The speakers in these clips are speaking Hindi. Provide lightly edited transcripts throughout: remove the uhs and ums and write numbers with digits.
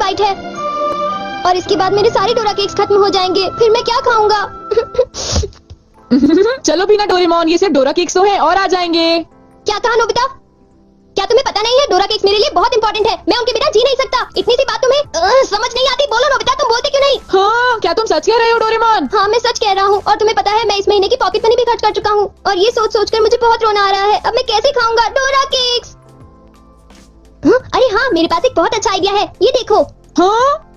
बाइट है और इसके बाद मेरे सारे डोरा केक्स खत्म हो जाएंगे। फिर मैं क्या खाऊंगा? चलो भी ना डोरेमोन, ये सिर्फ डोरा केक्स तो है और आ जाएंगे। क्या कहा नोबिता? क्या तुम्हें पता नहीं है डोरा केक्स मेरे लिए बहुत इंपॉर्टेंट है। मैं उनके बिना जी नहीं सकता। इतनी सी बात तुम्हें समझ नहीं आती? बोलो नोबिता, तुम बोलते क्यों नहीं? हाँ, क्या तुम सच कह रहे हो डोरेमोन? हाँ, मैं सच कह रहा हूँ। और तुम्हें पता है मैं इस महीने की पॉकेट मनी भी खर्च कर चुका हूँ और ये सोच सोच कर मुझे बहुत रोना आ रहा है। अब मैं कैसे खाऊंगा डोरा केक्स? अरे हाँ, मेरे पास एक बहुत अच्छा आइडिया है। ये देखो। हाँ?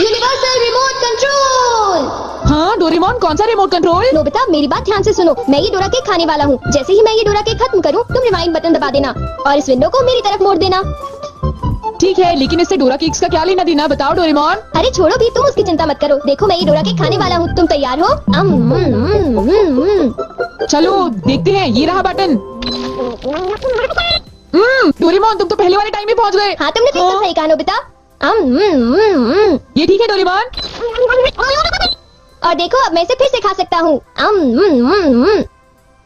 Universal remote control. हाँ डोरेमोन, कौन सा रिमोट कंट्रोल? नोबिता, मेरी बात ध्यान से सुनो। मैं ये डोरा केक खाने वाला हूँ। जैसे ही मैं ये डोरा केक खत्म करूँ, तुम रिवाइंड बटन दबा देना और इस विंडो को मेरी तरफ मोड़ देना। ठीक है, लेकिन इससे डोरा केक्स का क्या लेना देना, बताओ डोरेमोन। अरे छोड़ो भी, तुम उसकी चिंता मत करो। देखो, मैं ये डोरा केक खाने वाला हूँ। तुम तैयार हो? चलो देखते हैं, ये रहा बटन। डोरेमोन, तुम तो पहले वाले टाइम में पहुँच गए। हाँ, तुमने बिल्कुल सही कहा नोबिता। ये ठीक है डोरेमोन। और देखो, अब मैं इसे फिर से खा सकता हूँ।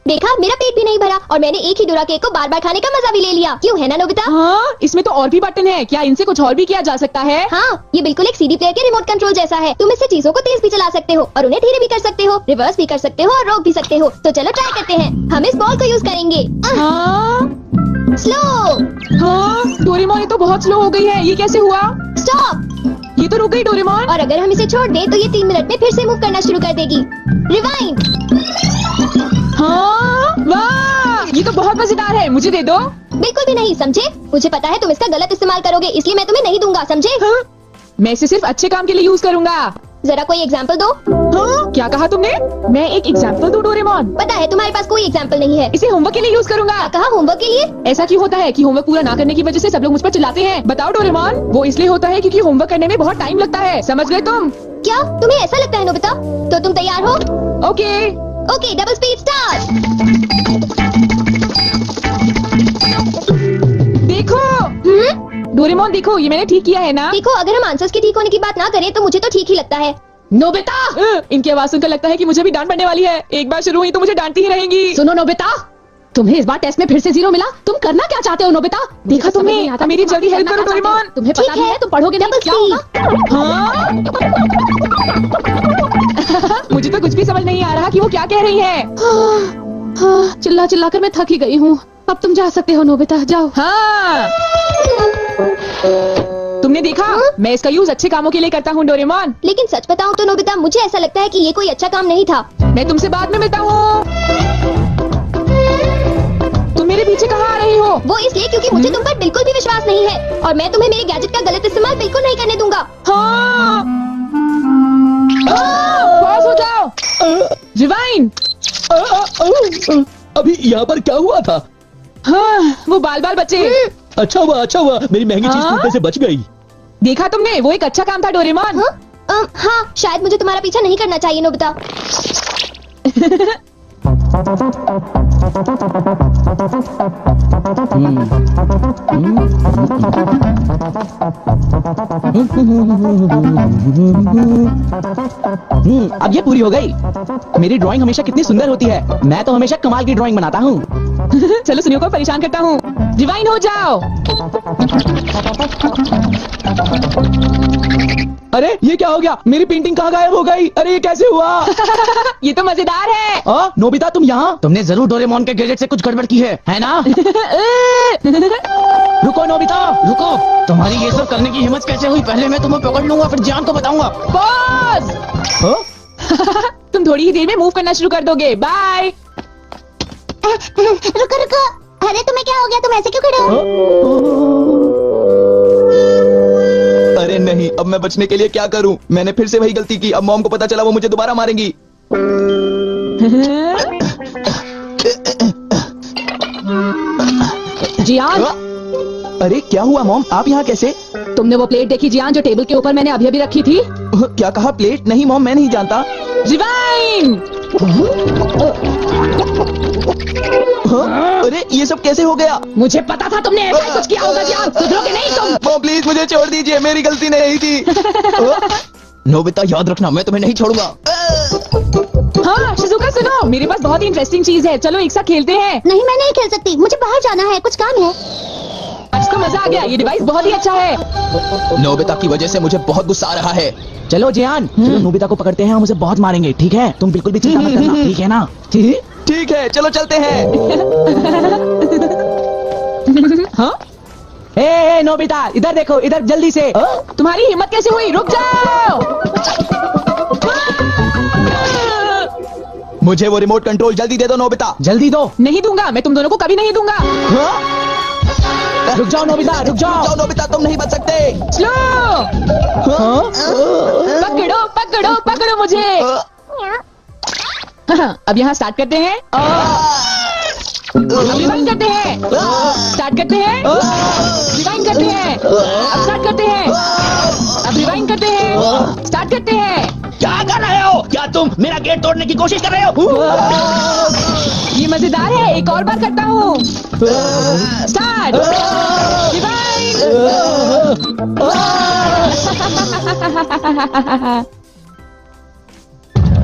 देखा, मेरा पेट भी नहीं भरा और मैंने एक ही डोरा केक को बार बार खाने का मजा भी ले लिया। क्यों, है ना नोबिता? हाँ, इसमें तो और भी बटन है। क्या इनसे कुछ और भी किया जा सकता है? हाँ, ये बिल्कुल एक सीडी प्लेयर के रिमोट कंट्रोल जैसा है। तुम इससे चीजों को तेज भी चला सकते हो और उन्हें धीरे भी कर सकते हो, रिवर्स भी कर सकते हो और रोक भी सकते हो। तो चलो ट्राई करते हैं। हम इस बॉल को यूज करेंगे। स्लो। हाँ डोरेमोन, ये तो बहुत स्लो हो गई है। ये कैसे हुआ? स्टॉप। ये तो रुक गई डोरेमोन। और अगर हम इसे छोड़ दें तो ये 3 मिनट में फिर से मूव करना शुरू कर देगी। रिवाइंड। हाँ, वाह, ये तो बहुत मजेदार है। मुझे दे दो। बिल्कुल भी नहीं, समझे? मुझे पता है तुम इसका गलत इस्तेमाल करोगे, इसलिए मैं तुम्हें नहीं दूंगा, समझे? हाँ? मैं इसे सिर्फ अच्छे काम के लिए यूज करूंगा। जरा कोई एग्जाम्पल दो। हाँ? क्या कहा तुमने? मैं एक एग्जाम्पल दूं डोरेमोन? पता है तुम्हारे पास कोई एग्जाम्पल नहीं है। इसे होमवर्क के लिए यूज करूंगा। कहा होमवर्क के लिए? ऐसा क्यों होता है कि होमवर्क पूरा ना करने की वजह से सब लोग मुझ पर चिल्लाते हैं? बताओ डोरेमोन। वो इसलिए होता है क्योंकि होमवर्क करने में बहुत टाइम लगता है। समझ गए तुम? क्या तुम्हें ऐसा लगता है नोबिता? तो तुम तैयार हो? Okay. Okay, double speed start. देखो डोरेमोन, देखो ये मैंने ठीक किया है ना? देखो, अगर हम आंसर्स के ठीक होने की बात ना करें तो मुझे तो ठीक ही लगता है। नोबिता, इनकी आवाज सुनकर लगता है कि मुझे भी डांट पड़ने वाली है। एक बार शुरू हुई तो मुझे डांटती ही रहेंगी। सुनो नोबिता, तुम्हें इस बार टेस्ट में फिर से 0 मिला। तुम करना क्या चाहते हो नोबिता? देखा तुमने? मेरी जल्दी हेल्प करो डोरेमोन। तुम्हें पता भी है तुम पढ़ोगे नहीं, क्या होगा? हाँ? मुझे तो कुछ भी समझ नहीं आ रहा कि वो क्या कह रही है। चिल्ला चिल्ला कर मैं थक ही गई हूँ। अब तुम जा सकते हो नोबिता, जाओ। हाँ, तुमने देखा? मैं इसका यूज अच्छे कामों के लिए करता हूँ डोरेमोन। लेकिन सच बताऊँ तो नोबिता, मुझे ऐसा लगता है कि ये कोई अच्छा काम नहीं था। मैं तुमसे बाद में मिलता हूँ। तुम मेरे पीछे कहाँ आ रही हो? वो इसलिए क्योंकि मुझे तुम पर बिल्कुल भी विश्वास नहीं है और मैं तुम्हें मेरे गैजेट का गलत इस्तेमाल बिल्कुल नहीं करने दूंगा। हाँ। पॉज हो जाओ। रिवाइंड। अभी यहाँ पर क्या हुआ था? हाँ, वो बाल बाल बचे। अच्छा हुआ, मेरी महंगी चीज टूटने से बच गई। देखा तुमने? वो एक अच्छा काम था डोरेमोन। हाँ, शायद मुझे तुम्हारा पीछा नहीं करना चाहिए नोबिता। अब ये पूरी हो गई। मेरी ड्राइंग हमेशा कितनी सुंदर होती है। मैं तो हमेशा कमाल की ड्राइंग बनाता हूँ। चलो सुनियो को परेशान करता हूँ। रिवाइंड हो जाओ। अरे ये क्या हो गया? मेरी पेंटिंग कहाँ गायब हो गई? अरे ये कैसे हुआ? ये तो मजेदार है। नोबिता, तुम यहाँ? तुमने जरूर डोरेमोन के गैजेट से कुछ गड़बड़ की है ना? रुको नोबिता, रुको। तुम्हारी ये सब करने की हिम्मत कैसे हुई? पहले मैं तुम्हें पकड़ लूंगा, फिर जान को बताऊंगा। पॉज। तुम थोड़ी ही देर में मूव करना शुरू कर दोगे। बाय। रुको। अरे तुम्हें क्या हो गया? तुम ऐसे क्यों खड़े हो? अरे नहीं, अब मैं बचने के लिए क्या करूं? मैंने फिर से वही गलती की। अब मॉम को पता चला, वो मुझे दोबारा मारेंगी। जियान, अरे क्या हुआ मॉम? आप यहाँ कैसे? तुमने वो प्लेट देखी जियान, जो टेबल के ऊपर मैंने अभी अभी रखी थी? क्या कहा? प्लेट? नहीं मॉम, मैं नहीं जानता। रिवाइंड। अरे ये सब कैसे हो गया? मुझे पता था तुमने ऐसा कुछ किया होगा जियान। सुधरोगे नहीं तुम। मॉम प्लीज मुझे छोड़ दीजिए, मेरी गलती नहीं थी। नोबिता याद रखना, मैं तुम्हें नहीं छोड़ूंगा। हाँ शिजुका, सुनो, मेरे पास बहुत ही इंटरेस्टिंग चीज है। चलो एक साथ खेलते हैं। नहीं, मैं नहीं खेल सकती। मुझे बाहर जाना है, कुछ काम है। आज तो मजा आ गया, ये डिवाइस बहुत ही अच्छा है। नोबिता की वजह से मुझे बहुत गुस्सा आ रहा है। चलो जियान, चलो नोबिता को पकड़ते हैं, हम उसे बहुत मारेंगे, ठीक है? तुम बिल्कुल भी चिंता मत करना, ठीक है ना? ठीक है, चलो चलते हैं। हाँ? ए नोबिता, इधर देखो, इधर जल्दी से। तुम्हारी हिम्मत कैसे हुई? रुक जाओ। मुझे वो रिमोट कंट्रोल जल्दी दे दो नोबिता। जल्दी दो। नहीं दूंगा, मैं तुम दोनों को कभी नहीं दूंगा। रुक जाओ नोबिता, रुक जाओ। जाओ नोबिता, तुम नहीं बच सकते। स्लो। पकड़ो पकड़ो पकड़ो मुझे। हाँ, अब यहाँ स्टार्ट करते हैं। अब रिवाइंड करते हैं। स्टार्ट करते हैं। रिवाइंड करते हैं। अब स्टार्ट करते हैं। अब रिवाइंड करते हैं। स्टार्ट करते हैं। क्या कर रहे हो? क्या तुम मेरा गेट तोड़ने की कोशिश कर रहे हो? ये मजेदार है, एक और बार करता हूँ। स्टार्ट। रिवाइंड।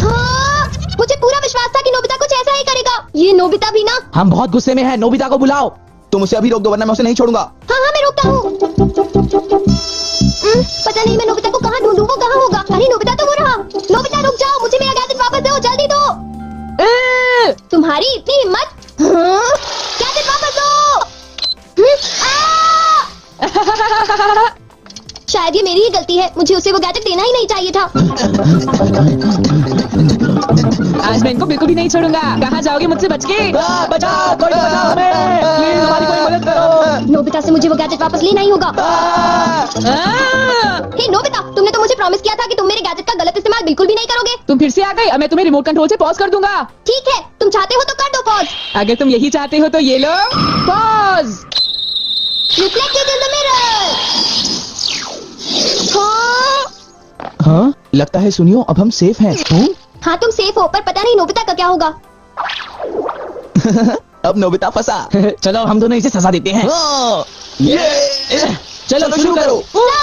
हाँ, मुझे पूरा विश्वास था कि नोबिता कुछ ऐसा ही करेगा। ये नोबिता भी ना। हम बहुत गुस्से में हैं, नोबिता को बुलाओ। तुम उसे अभी रोक दो, वरना मैं उसे नहीं छोड़ूंगा। हाँ हाँ, मैं रोकता हूँ। पता नहीं मैं नोबिता को कहाँ ढूंढूं, वो कहाँ होगा। अरे नोबिता तो वो रहा। नोबिता रुक जाओ, मुझे मेरा गैजेट वापस दो, जल्दी दो। तुम्हारी इतनी हिम्मत? गैजेट वापस दो। शायद ये मेरी ही गलती है, मुझे उसे वो गैजेट देना ही नहीं चाहिए था। आज मैं इनको बिल्कुल भी नहीं छोड़ूंगा। कहाँ जाओगे मुझसे बच के? बचाओ, कोई बचाओ हमें। प्लीज हमारी कोई मदद करो। नोबिता से मुझे वो गैजेट वापस लेना ही होगा। हे नोबिता, तुमने तो मुझे प्रॉमिस किया था कि तुम मेरे गैजेट का गलत इस्तेमाल बिल्कुल भी नहीं करोगे। तुम फिर से आ गए, अब मैं तुम्हें रिमोट कंट्रोल से पॉज कर दूंगा। ठीक है, तुम चाहते हो तो कर दो पॉज। अगर तुम यही चाहते हो तो ये लो pause. Reflected in the mirror. हाँ, लगता है सुनियो, अब हम सेफ हैं। हाँ तुम सेफ हो, पर पता नहीं नोबिता का क्या होगा। अब नोबिता फंसा। चलो हम दोनों इसे सजा देते हैं। हाँ, चलो शुरू करो। ला!